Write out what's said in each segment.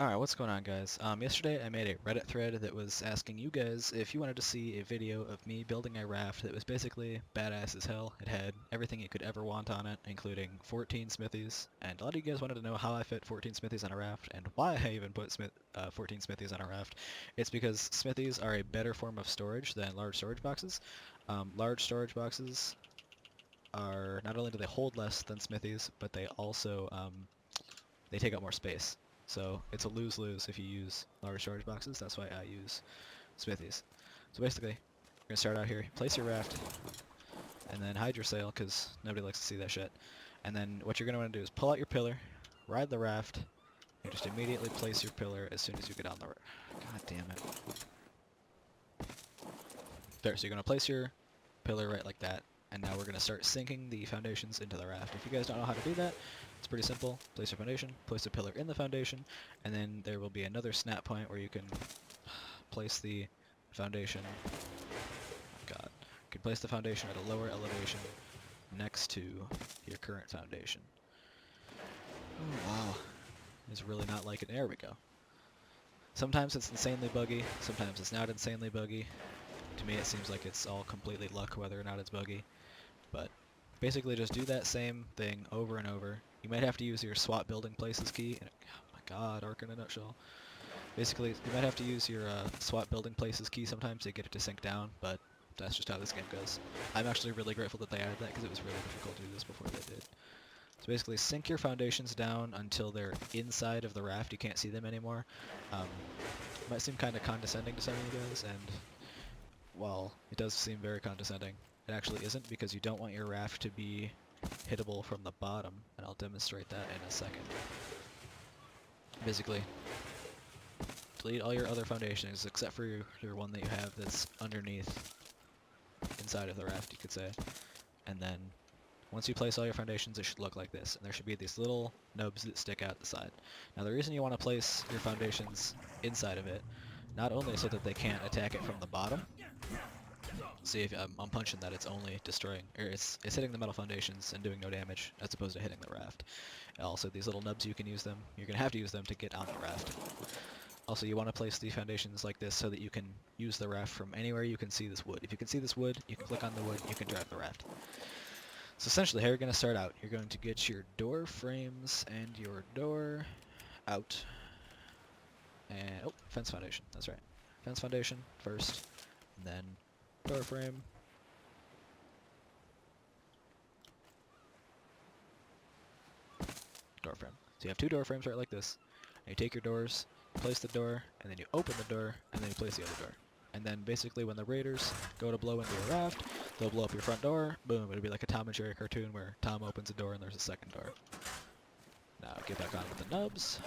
Alright, what's going on guys? Yesterday I made a Reddit thread that was asking you guys if you wanted to see a video of me building a raft that was basically badass as hell. It had everything you could ever want on it, including 14 smithies, and a lot of you guys wanted to know how I fit 14 smithies on a raft, and why I even put 14 smithies on a raft. It's because smithies are a better form of storage than large storage boxes. Large storage boxes are, not only do they hold less than smithies, but they also they take up more space. So it's a lose-lose if you use large storage boxes. That's why I use smithies. So basically, you're going to start out here, place your raft, and then hide your sail because nobody likes to see that shit. And then what you're going to want to do is pull out your pillar, ride the raft, and just immediately place your pillar as soon as you get on the raft. God damn it. There, so you're going to place your pillar right like that, and now we're going to start sinking the foundations into the raft. If you guys don't know how to do that, it's pretty simple. Place your foundation, place a pillar in the foundation, and then there will be another snap point where you can place the foundation. Oh God, you can place the foundation at a lower elevation next to your current foundation. Oh wow, it's really not like it. There we go. Sometimes it's insanely buggy, sometimes it's not insanely buggy. To me it seems like it's all completely luck whether or not it's buggy. But basically just do that same thing over and over. You might have to use your swap building places key. And, oh my god, Ark in a nutshell. Basically, you might have to use your swap building places key sometimes to get it to sink down, but that's just how this game goes. I'm actually really grateful that they added that because it was really difficult to do this before they did. So basically, sink your foundations down until they're inside of the raft. You can't see them anymore. It might seem kind of condescending to some of you guys, and while it does seem very condescending, it actually isn't, because you don't want your raft to be hittable from the bottom, and I'll demonstrate that in a second. Basically, delete all your other foundations except for your one that you have that's underneath, inside of the raft, you could say. And then, once you place all your foundations, it should look like this, and there should be these little nubs that stick out the side. Now the reason you want to place your foundations inside of it, not only so that they can't attack it from the bottom. See, if I'm punching that, it's only destroying, or it's hitting the metal foundations and doing no damage, as opposed to hitting the raft. Also, these little nubs, you can use them. You're going to have to use them to get on the raft. Also, you want to place the foundations like this so that you can use the raft from anywhere you can see this wood. If you can see this wood, you can click on the wood, you can drive the raft. So essentially, how you're going to start out, you're going to get your door frames and your door out. And, oh, fence foundation, that's right. Fence foundation first, and then door frame. Door frame. So you have two door frames right like this. And you take your doors, place the door, and then you open the door, and then you place the other door. And then basically when the raiders go to blow into your raft, they'll blow up your front door. Boom, it'll be like a Tom and Jerry cartoon where Tom opens a door and there's a second door. Now get back on with the nubs.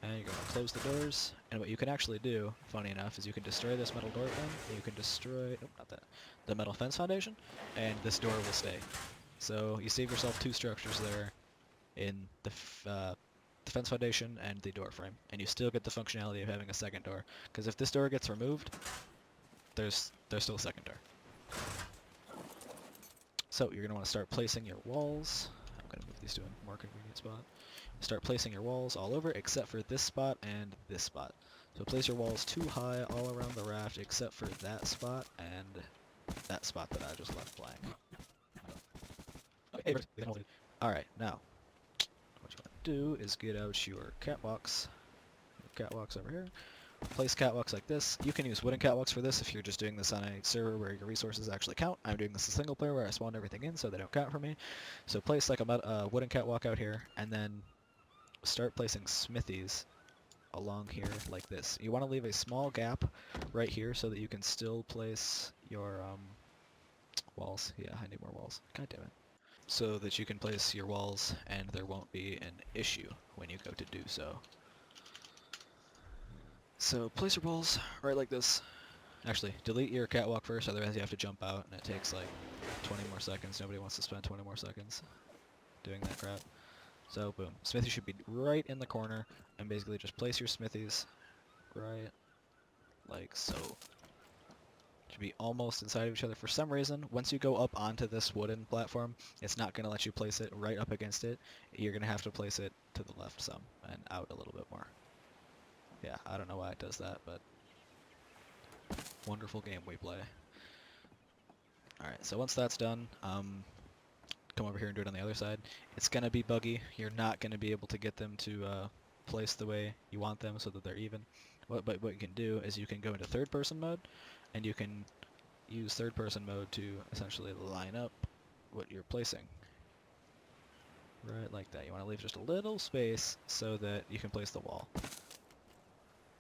And you're going to close the doors. And what you can actually do, funny enough, is you can destroy this metal door frame, and you can destroy, nope, not that, the metal fence foundation, and this door will stay. So you save yourself two structures there in the fence foundation and the door frame, and you still get the functionality of having a second door. Because if this door gets removed, there's still a second door. So you're going to want to start placing your walls. I'm going to move these to a more convenient spot. Start placing your walls all over except for this spot and this spot. So place your walls too high all around the raft except for that spot and that spot that I just left blank. Okay, alright, now what you want to do is get out your catwalks. Catwalks over here. Place catwalks like this. You can use wooden catwalks for this if you're just doing this on a server where your resources actually count. I'm doing this in single player where I spawned everything in so they don't count for me. So place like a wooden catwalk out here, and then start placing smithies along here like this. You want to leave a small gap right here so that you can still place your walls. Yeah, I need more walls. God damn it. So that you can place your walls and there won't be an issue when you go to do so. So place your walls right like this. Actually, delete your catwalk first, otherwise you have to jump out and it takes like 20 more seconds. Nobody wants to spend 20 more seconds doing that crap. So boom, smithy should be right in the corner, and basically just place your smithies right like so. Should be almost inside of each other. For some reason, once you go up onto this wooden platform, it's not going to let you place it right up against it. You're going to have to place it to the left some and out a little bit more. Yeah, I don't know why it does that, but wonderful game we play. Alright, so once that's done, come over here and do it on the other side. It's going to be buggy. You're not going to be able to get them to place the way you want them so that they're even. But what you can do is you can go into third-person mode, and you can use third-person mode to essentially line up what you're placing. Right like that. You want to leave just a little space so that you can place the wall.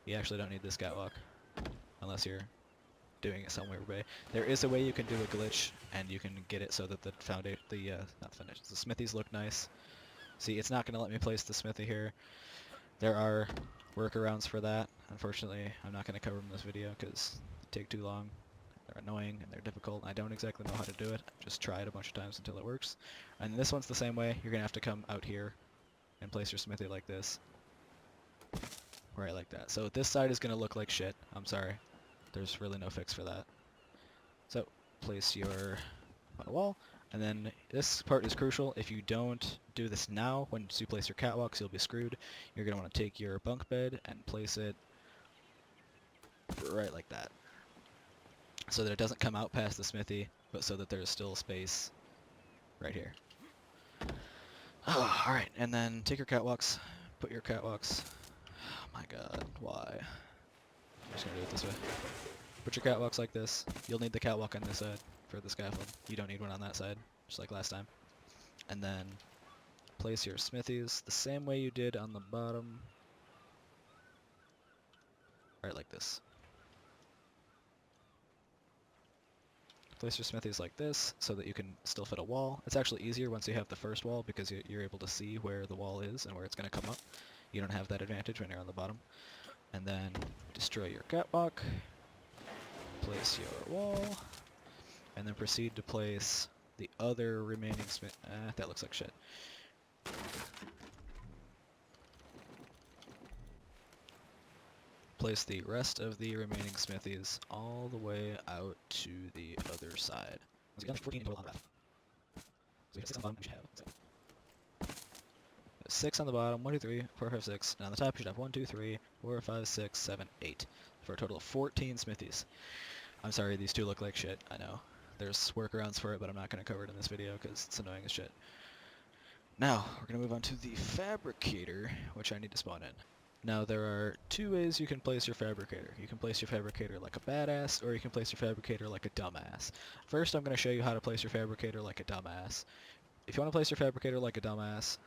You actually don't need this catwalk unless you're doing it somewhere. There is a way you can do a glitch and you can get it so that the foundation, not the foundations, the smithies look nice. See, it's not going to let me place the smithy here. There are workarounds for that. Unfortunately, I'm not going to cover them in this video because they take too long. They're annoying and they're difficult. I don't exactly know how to do it. I've just tried a bunch of times until it works. And this one's the same way. You're going to have to come out here and place your smithy like this. Right like that. So this side is going to look like shit. I'm sorry. There's really no fix for that. So place your on a wall, and then this part is crucial. If you don't do this now, once you place your catwalks, you'll be screwed. You're going to want to take your bunk bed and place it right like that, so that it doesn't come out past the smithy, but so that there's still space right here. Oh, alright, and then take your catwalks, put your catwalks. Oh my god, why? I'm just going to do it this way. Put your catwalks like this. You'll need the catwalk on this side for the scaffold. You don't need one on that side, just like last time. And then place your smithies the same way you did on the bottom. Right like this. Place your smithies like this so that you can still fit a wall. It's actually easier once you have the first wall because you're able to see where the wall is and where it's going to come up. You don't have that advantage when you're on the bottom. And then destroy your catwalk. Place your wall, and then proceed to place the other remaining that looks like shit. Place the rest of the remaining smithies all the way out to the other side. So you got 14 total on the Raft. So you have 6 on the bottom, you should have 6 on the bottom, 1, 2, 3, 4, 5, 6, and on the top you should have 1, 2, 3, 4, 5, 6, 7, 8, for a total of 14 smithies. I'm sorry, these two look like shit, I know. There's workarounds for it, but I'm not going to cover it in this video because it's annoying as shit. Now, we're going to move on to the fabricator, which I need to spawn in. Now, there are 2 ways you can place your fabricator. You can place your fabricator like a badass, or you can place your fabricator like a dumbass. First, I'm going to show you how to place your fabricator like a dumbass. If you want to place your fabricator like a dumbass,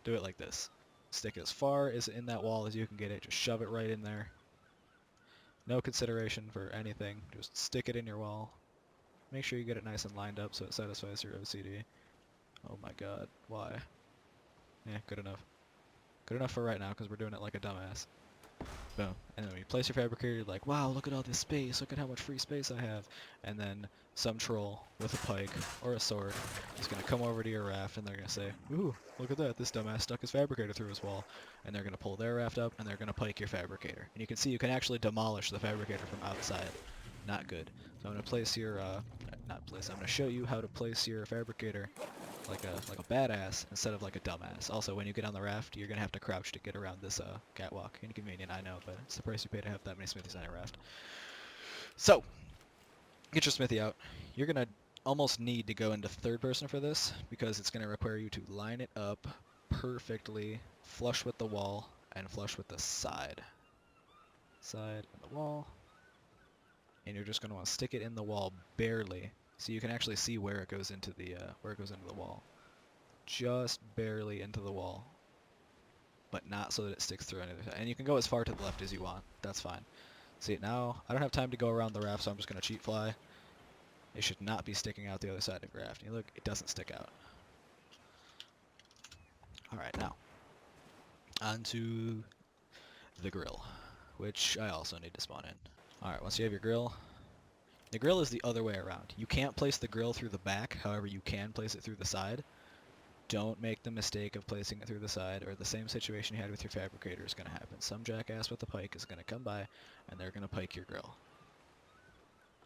do it like this. Stick it as far as in that wall as you can get it. Just shove it right in there. No consideration for anything. Just stick it in your wall. Make sure you get it nice and lined up so it satisfies your OCD. Oh my god, why? Yeah, good enough. Good enough for right now because we're doing it like a dumbass. Boom. And then when you place your fabricator, you're like, wow, look at all this space. Look at how much free space I have. And then some troll with a pike or a sword is going to come over to your raft and they're going to say, ooh, look at that. This dumbass stuck his fabricator through his wall. And they're going to pull their raft up and they're going to pike your fabricator. And you can see you can actually demolish the fabricator from outside. Not good. So I'm going to place your, I'm going to show you how to place your fabricator like a badass instead of like a dumbass. Also, when you get on the raft, you're gonna have to crouch to get around this catwalk. Inconvenient, I know, but it's the price you pay to have that many smithies on your raft. So, get your smithy out. You're gonna almost need to go into third person for this because it's gonna require you to line it up perfectly, flush with the wall, and flush with the side. Side of the wall. And you're just gonna want to stick it in the wall barely. So you can actually see where it goes into the wall. Just barely into the wall. But not so that it sticks through anything. And you can go as far to the left as you want. That's fine. See, now, I don't have time to go around the raft, so I'm just going to cheat fly. It should not be sticking out the other side of your raft. You look, it doesn't stick out. Alright, now. Onto the grill, which I also need to spawn in. Alright, once you have your grill, the grill is the other way around. You can't place the grill through the back, however you can place it through the side. Don't make the mistake of placing it through the side, or the same situation you had with your fabricator is going to happen. Some jackass with a pike is going to come by, and they're going to pike your grill.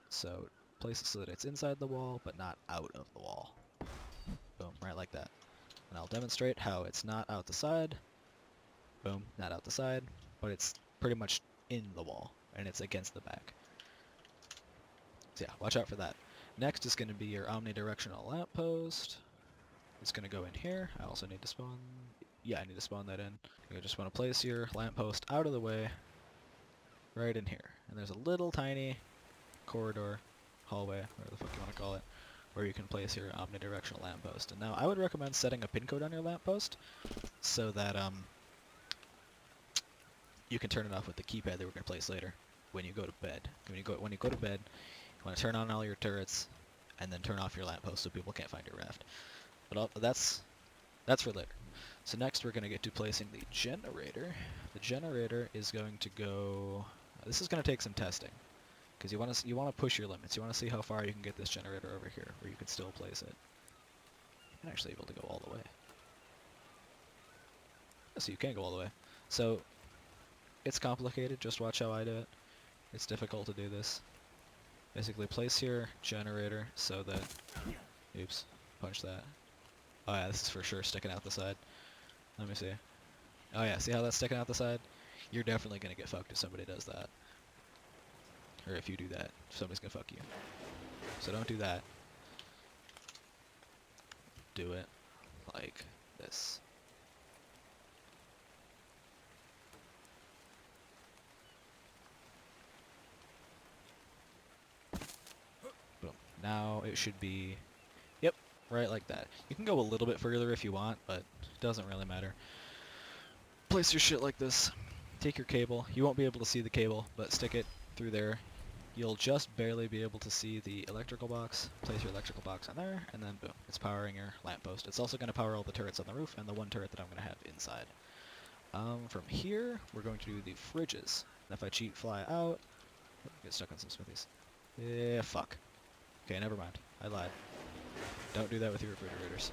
So, place it so that it's inside the wall, but not out of the wall. Boom, right like that. And I'll demonstrate how it's not out the side. Boom, not out the side, but it's pretty much in the wall, and it's against the back. So yeah, watch out for that. Next is going to be your omnidirectional lamppost. It's going to go in here. I also need to spawn... Yeah, I need to spawn that in. You just want to place your lamppost out of the way, right in here. And there's a little tiny corridor, hallway, whatever the fuck you want to call it, where you can place your omnidirectional lamppost. And now I would recommend setting a pin code on your lamppost so that you can turn it off with the keypad that we're going to place later when you go to bed. When you go to bed, you want to turn on all your turrets and then turn off your lamppost so people can't find your raft. But that's for later. So next we're going to get to placing the generator. The generator is going to go... This is going to take some testing, because you want to push your limits. You want to see how far you can get this generator over here, where you can still place it. You're actually able to go all the way. So you can go all the way. So it's complicated. Just watch how I do it. It's difficult to do this. Basically, place your generator so that... Oops, punch that. Oh yeah, this is for sure sticking out the side. Let me see. Oh yeah, see how that's sticking out the side? You're definitely going to get fucked if somebody does that. Or if you do that, somebody's going to fuck you. So don't do that. Do it like this. Boom. Now it should be... Yep, right like that. You can go a little bit further if you want, but it doesn't really matter. Place your shit like this. Take your cable. You won't be able to see the cable, but stick it through there. You'll just barely be able to see the electrical box. Place your electrical box on there, and then boom, it's powering your lamppost. It's also going to power all the turrets on the roof and the one turret that I'm going to have inside. From here, we're going to do the fridges. And if I cheat fly out... Oh, get stuck on some smithies. Yeah, fuck. Okay, never mind. I lied. Don't do that with your refrigerators.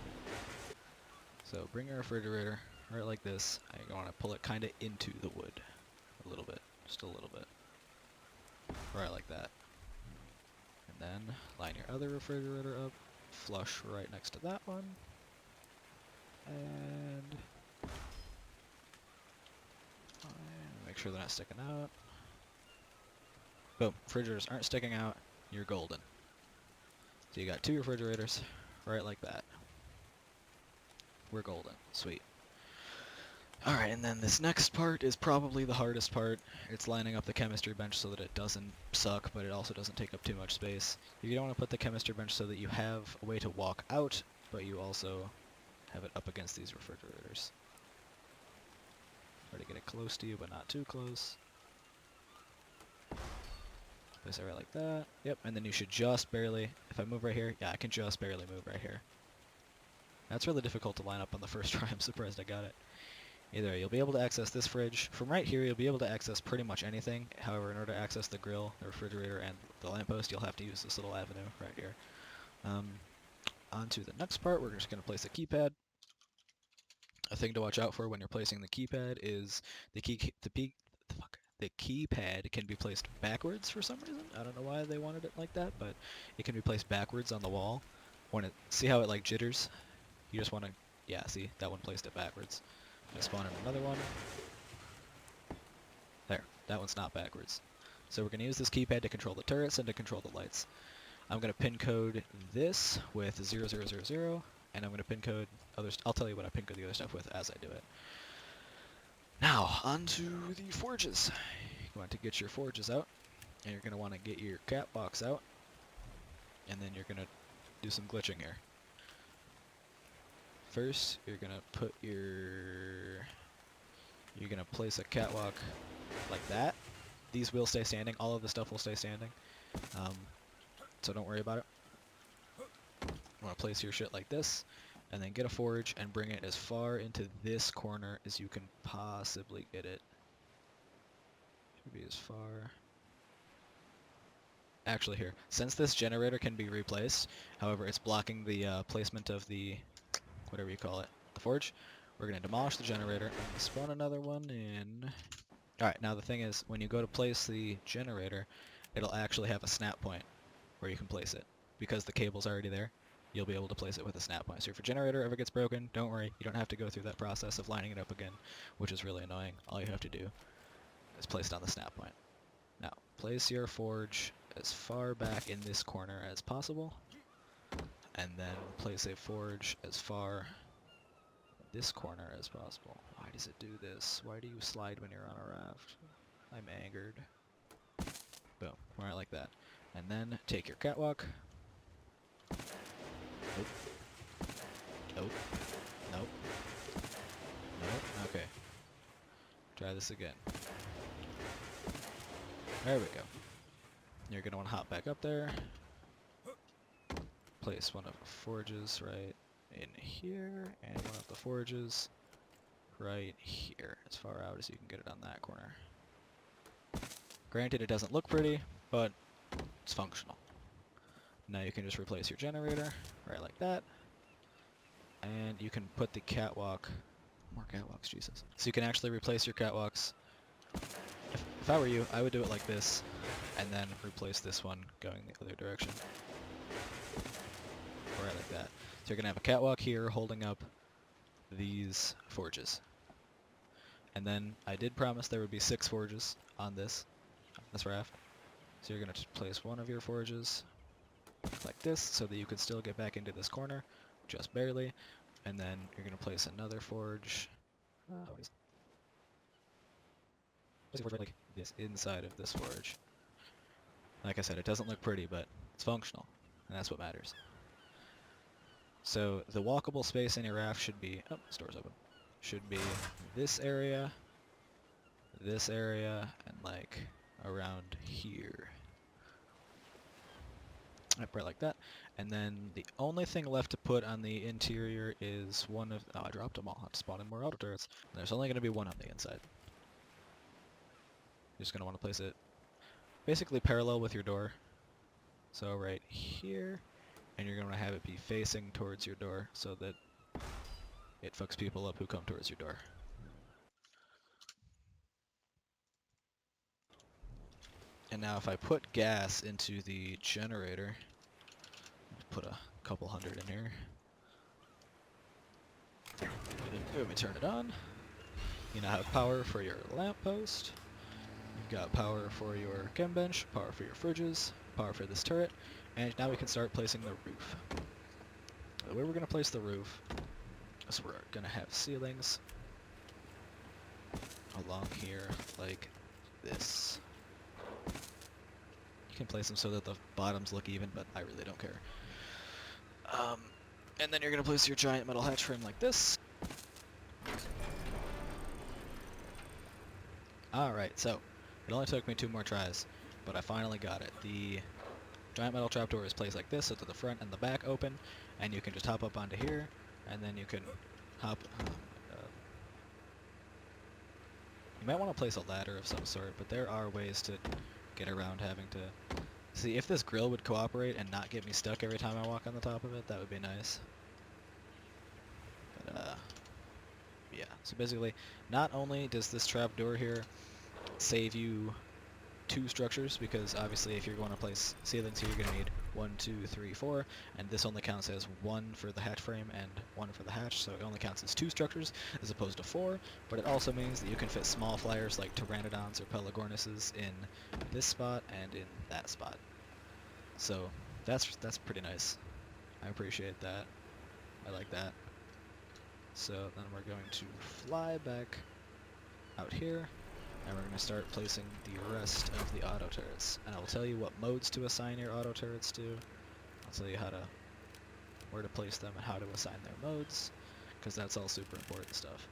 So bring your refrigerator right like this, and you want to pull it kind of into the wood. A little bit. Just a little bit. Right like that. And then line your other refrigerator up, flush right next to that one, and make sure they're not sticking out. Boom, refrigerators aren't sticking out, you're golden. So you got two refrigerators right like that. We're golden, sweet. Alright, and then this next part is probably the hardest part. It's lining up the chemistry bench so that it doesn't suck, but it also doesn't take up too much space. You don't want to put the chemistry bench so that you have a way to walk out, but you also have it up against these refrigerators. Try to get it close to you, but not too close. Place it right like that. Yep, and then you should just barely, if I move right here, yeah, I can just barely move right here. That's really difficult to line up on the first try. I'm surprised I got it. Either you'll be able to access this fridge. From right here, you'll be able to access pretty much anything. However, in order to access the grill, the refrigerator, and the lamppost, you'll have to use this little avenue right here. On to the next part, we're just going to place a keypad. A thing to watch out for when you're placing the keypad is the keypad can be placed backwards for some reason. I don't know why they wanted it like that, but it can be placed backwards on the wall. See how it like jitters? You just want to, yeah, see, that one placed it backwards. I'm going to spawn in another one. There, that one's not backwards. So we're going to use this keypad to control the turrets and to control the lights. I'm going to pin code this with 0000, and I'm going to pin code others. I'll tell you what I pin code the other stuff with as I do it. Now, onto the forges. You want to get your forges out, and you're going to want to get your cat box out, and then you're going to do some glitching here. First, you're going to put your... You're going to place a catwalk like that. These will stay standing. All of the stuff will stay standing. So don't worry about it. You want to place your shit like this, and then get a forge and bring it as far into this corner as you can possibly get it. Should be as far... Actually here, since this generator can be replaced, however it's blocking the placement of the... whatever you call it, the forge, we're going to demolish the generator and spawn another one in. Alright, now the thing is, when you go to place the generator, it'll actually have a snap point where you can place it, because the cable's already there. you'll be able to place it with a snap point. So if your generator ever gets broken, don't worry, you don't have to go through that process of lining it up again, which is really annoying. All you have to do is place it on the snap point. Now, place your forge as far back in this corner as possible, and then place a forge as far in this corner as possible. Why does it do this? Why do you slide when you're on a raft? I'm angered. Boom, right like that. And then take your catwalk. Nope. Nope. Nope. Nope. Okay. Try this again. There we go. You're going to want to hop back up there. Place one of the forges right in here, and one of the forges right here, as far out as you can get it on that corner. Granted, it doesn't look pretty, but it's functional. Now you can just replace your generator, right like that. And you can put the catwalk... More catwalks, Jesus. So you can actually replace your catwalks. If I were you, I would do it like this, and then replace this one going the other direction. Right like that. So you're going to have a catwalk here holding up these forges. And then I did promise there would be 6 forges on this raft. So you're going to place one of your forges like this so that you can still get back into this corner, just barely. And then you're going to place another forge. Place a forge right like this inside of this forge. Like I said, it doesn't look pretty, but it's functional, and that's what matters. So the walkable space in your raft should be, oh, the store's open, should be this area, and like around here. Right like that. And then the only thing left to put on the interior is one of, oh, I dropped them all. I have to spawn in more auto turrets. And there's only going to be one on the inside. You're just going to want to place it basically parallel with your door. So right here. And you're going to have it be facing towards your door so that it fucks people up who come towards your door. And now if I put gas into the generator, put a couple hundred in here. Let me turn it on. You now have power for your lamppost. You've got power for your chem bench, power for your fridges, power for this turret, and now we can start placing the roof. The way we're going to place the roof is we're going to have ceilings along here like this. You can place them so that the bottoms look even, but I really don't care. And then you're going to place your giant metal hatch frame like this. Alright, so it only took me 2 more tries, but I finally got it. The giant metal trapdoor is placed like this, so that the front and the back open, and you can just hop up onto here, and then you can hop... you might want to place a ladder of some sort, but there are ways to get around having to... See, if this grill would cooperate and not get me stuck every time I walk on the top of it, that would be nice. But, yeah. So basically, not only does this trapdoor here save you 2 structures, because obviously if you're going to place ceilings here, you're going to need 1, 2, 3, 4, and this only counts as 1 for the hatch frame and 1 for the hatch, so it only counts as 2 structures as opposed to 4, but it also means that you can fit small flyers like pteranodons or pelagornises in this spot and in that spot. So that's pretty nice. I appreciate that. I like that. So then we're going to fly back out here, and we're going to start placing the rest of the auto turrets. And I will tell you what modes to assign your auto turrets to. I'll tell you where to place them and how to assign their modes, because that's all super important stuff.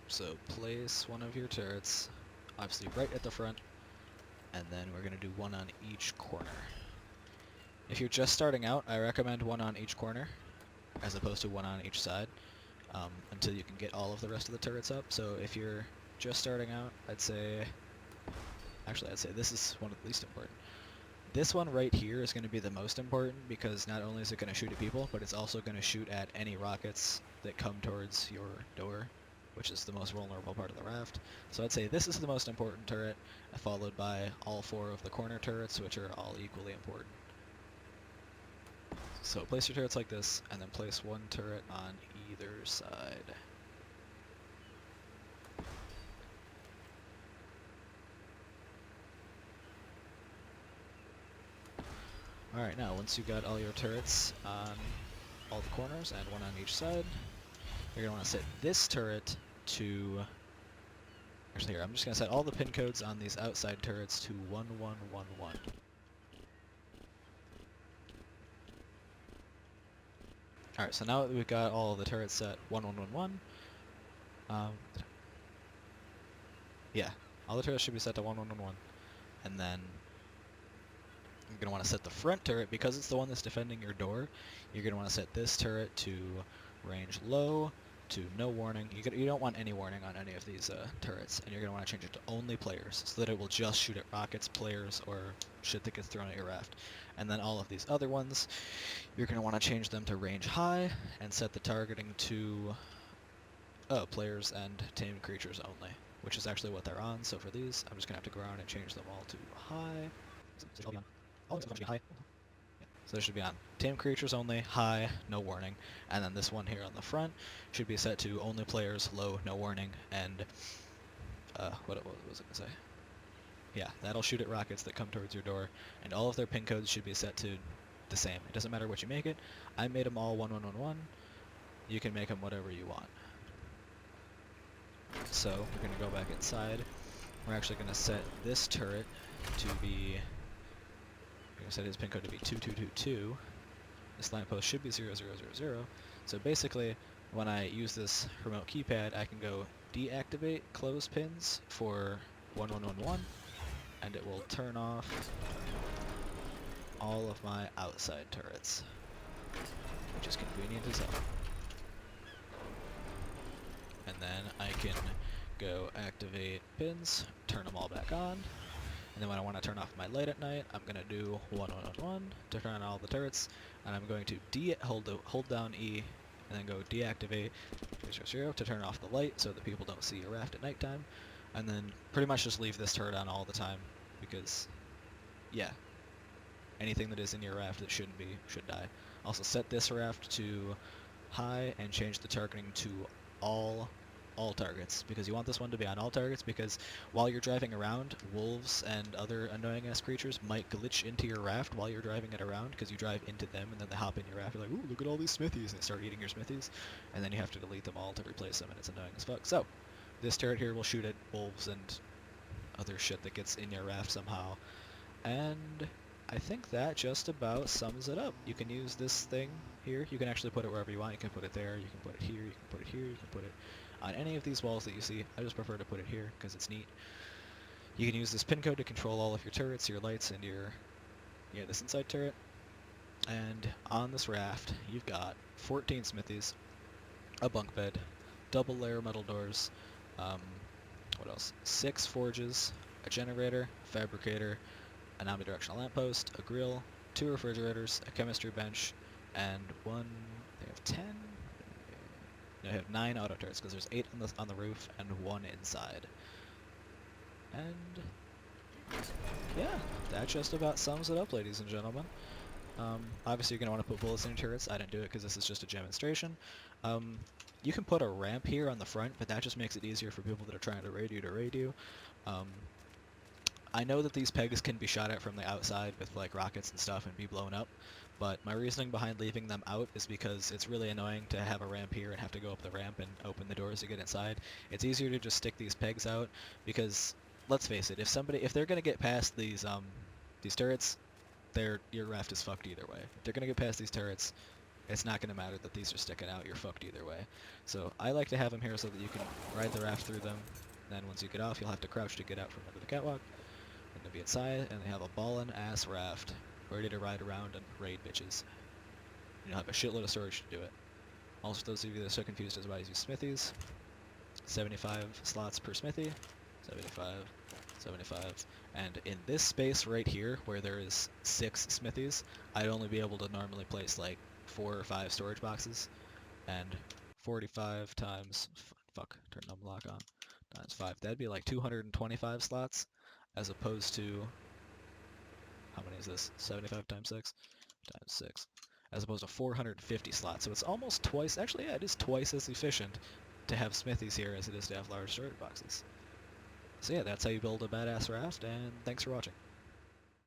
So place one of your turrets, obviously right at the front, and then we're going to do 1 on each corner. If you're just starting out, I recommend 1 on each corner, as opposed to 1 on each side, until you can get all of the rest of the turrets up. So if you're just starting out, I'd say this is one of the least important. This one right here is going to be the most important, because not only is it going to shoot at people, but it's also going to shoot at any rockets that come towards your door. which is the most vulnerable part of the raft. So I'd say this is the most important turret, followed by all 4 of the corner turrets, which are all equally important. So place your turrets like this, and then place 1 turret on either side. Alright, now once you got all your turrets on all the corners and 1 on each side, you're going to want to set this turret to... Actually here, I'm just going to set all the pin codes on these outside turrets to 1111. Alright, so now that we've got all the turrets set 1111, yeah, all the turrets should be set to 1111, and then you're going to want to set the front turret, because it's the one that's defending your door, you're going to want to set this turret to range low, to no warning. You don't want any warning on any of these turrets, and you're going to want to change it to only players, so that it will just shoot at rockets, players, or shit that gets thrown at your raft. And then all of these other ones, you're going to want to change them to range high, and set the targeting to players and tamed creatures only, which is actually what they're on. So for these, I'm just going to have to go around and change them all to high. All of them should be high. So they should be on tame creatures only, high, no warning, and then this one here on the front should be set to only players, low, no warning, and what was it going to say? Yeah, that'll shoot at rockets that come towards your door, and all of their pin codes should be set to the same. It doesn't matter what you make it. I made them all 1111. You can make them whatever you want. So we're going to go back inside. We're actually going to set this turret to be... We're going to set his pin code to be 2222. This lamppost should be 0000. So basically, when I use this remote keypad, I can go deactivate close pins for 1111, and it will turn off all of my outside turrets, which is convenient as hell. And then I can go activate pins, turn them all back on. And then when I want to turn off my light at night, I'm going to do 1111 to turn on all the turrets, and I'm going to hold down E and then go deactivate 000 to turn off the light so that people don't see your raft at nighttime, and then pretty much just leave this turret on all the time, because, yeah, anything that is in your raft that shouldn't be should die. Also set this raft to high and change the targeting to all targets, because you want this one to be on all targets, because while you're driving around, wolves and other annoying ass creatures might glitch into your raft while you're driving it around, because you drive into them and then they hop in your raft. You're like, ooh, look at all these smithies, and they start eating your smithies, and then you have to delete them all to replace them, and it's annoying as fuck. So this turret here will shoot at wolves and other shit that gets in your raft somehow, and I think that just about sums it up. You can use this thing here. You can actually put it wherever you want. You can put it there, you can put it here, you can put it here, you can put it on any of these walls that you see. I just prefer to put it here because it's neat. You can use this pin code to control all of your turrets, your lights, and this inside turret. And on this raft, you've got 14 smithies, a bunk bed, double layer metal doors, what else? 6 forges, a generator, fabricator, an omnidirectional lamppost, a grill, 2 refrigerators, a chemistry bench, and they have 10? No, they have 9 auto turrets, because there's 8 on the roof and 1 inside. And yeah, that just about sums it up, ladies and gentlemen. Obviously you're going to want to put bullets in your turrets. I didn't do it because this is just a demonstration. You can put a ramp here on the front, but that just makes it easier for people that are trying to raid you. I know that these pegs can be shot at from the outside with like rockets and stuff and be blown up, but my reasoning behind leaving them out is because it's really annoying to have a ramp here and have to go up the ramp and open the doors to get inside. It's easier to just stick these pegs out, because let's face it, if they're gonna get past these turrets, your raft is fucked either way. If they're gonna get past these turrets, it's not gonna matter that these are sticking out. You're fucked either way. So I like to have them here so that you can ride the raft through them. Then once you get off, you'll have to crouch to get out from under the catwalk. They're gonna be inside, and they have a ballin' ass raft ready to ride around and raid bitches. You'll have a shitload of storage to do it. Also, for those of you that are so confused as why I use smithies, 75 slots per smithy, 75, 75, and in this space right here, where there is 6 smithies, I'd only be able to normally place like 4 or 5 storage boxes, and 45 times fuck, turn unlock on, times 5. That'd be like 225 slots, as opposed to, how many is this? 75 times 6? Times 6. As opposed to 450 slots. So it's almost twice, actually, yeah, it is twice as efficient to have smithies here as it is to have large storage boxes. So yeah, that's how you build a badass raft, and thanks for watching.